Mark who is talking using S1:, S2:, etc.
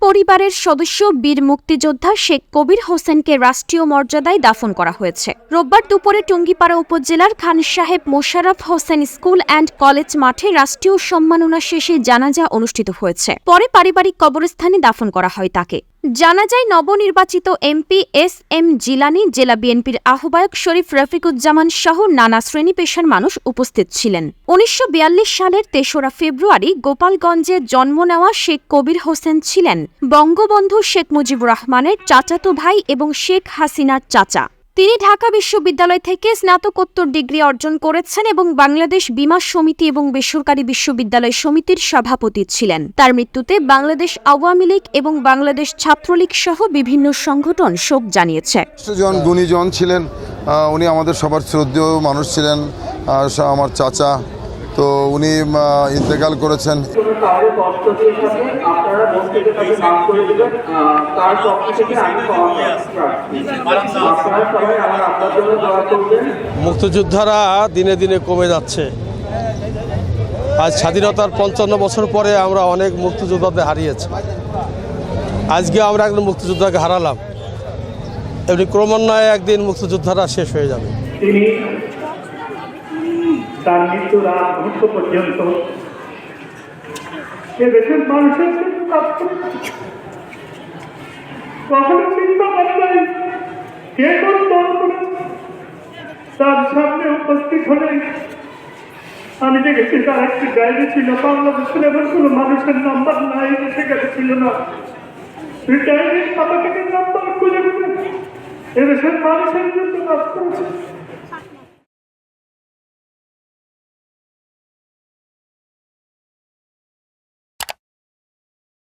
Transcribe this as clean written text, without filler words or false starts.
S1: পরিবারের সদস্য বীর মুক্তিযোদ্ধা শেখ কবির হোসেনকে রাষ্ট্রীয় মর্যাদায় দাফন করা হয়েছে। রোববার দুপুরে টুঙ্গিপাড়া উপজেলার খান সাহেব Mosharraf Hossain school and college মাঠে রাষ্ট্রীয় সম্মাননা শেষে জানাজা অনুষ্ঠিত হয়েছে। পরে পারিবারিক কবরস্থানে দাফন করা হয় তাকে। জানাজায় নবনির্বাচিত এমপি এস.এম. জিলানী, জেলা বিএনপির আহ্বায়ক শরীফ রফিকুজ্জামান সহ নানা শ্রেণী পেশার মানুষ উপস্থিত ছিলেন। ১৯৪২ সালের ৩রা ফেব্রুয়ারি গোপালগঞ্জে জন্ম নেওয়া শেখ কবির হোসেন ছিলেন বঙ্গবন্ধু শেখ মুজিবুর রহমানের চাচাতো ভাই এবং শেখ হাসিনার চাচা। তিনি ঢাকা বিশ্ববিদ্যালয় থেকে স্নাতকোত্তর ডিগ্রি অর্জন করেছেন এবং বাংলাদেশ বীমা সমিতি এবং বেসরকারি বিশ্ববিদ্যালয় সমিতির সভাপতি ছিলেন। তার মৃত্যুতে বাংলাদেশ আওয়ামী লীগ এবং বাংলাদেশ ছাত্রলীগ সহ বিভিন্ন সংগঠন শোক জানিয়েছে।
S2: গুণীজন ছিলেন, উনি আমাদের সবার শ্রদ্ধেয় মানুষ ছিলেন, আমার চাচা। তো উনি ইন্তেকাল করেছেন।
S3: মুক্তিযোদ্ধারা দিনে দিনে কমে যাচ্ছে। আজ স্বাধীনতার ৫৫ বছর পরে আমরা অনেক মুক্তিযোদ্ধাদের হারিয়েছি। আজকে আমরা একজন মুক্তিযোদ্ধাকে হারালাম। এমনি ক্রমান্বয়ে একদিন মুক্তিযোদ্ধারা শেষ হয়ে যাবে।
S4: তার মৃত্যুর আগ মুহূর্ত পর্যন্ত এদেশের মানুষের কখনো চিন্তা ভাবনায় কে করত তার সামনে উপস্থিত হলে আমি দেখেছি তার একটি ডায়েরি ছিল। বাংলাদেশের এমন কোনো মানুষের নাম্বার নাই সেখানে ছিল না। ডায়েরির খাতা থেকে নাম্বার খুঁজে এদেশের মানুষের জন্য কাজ করেছে।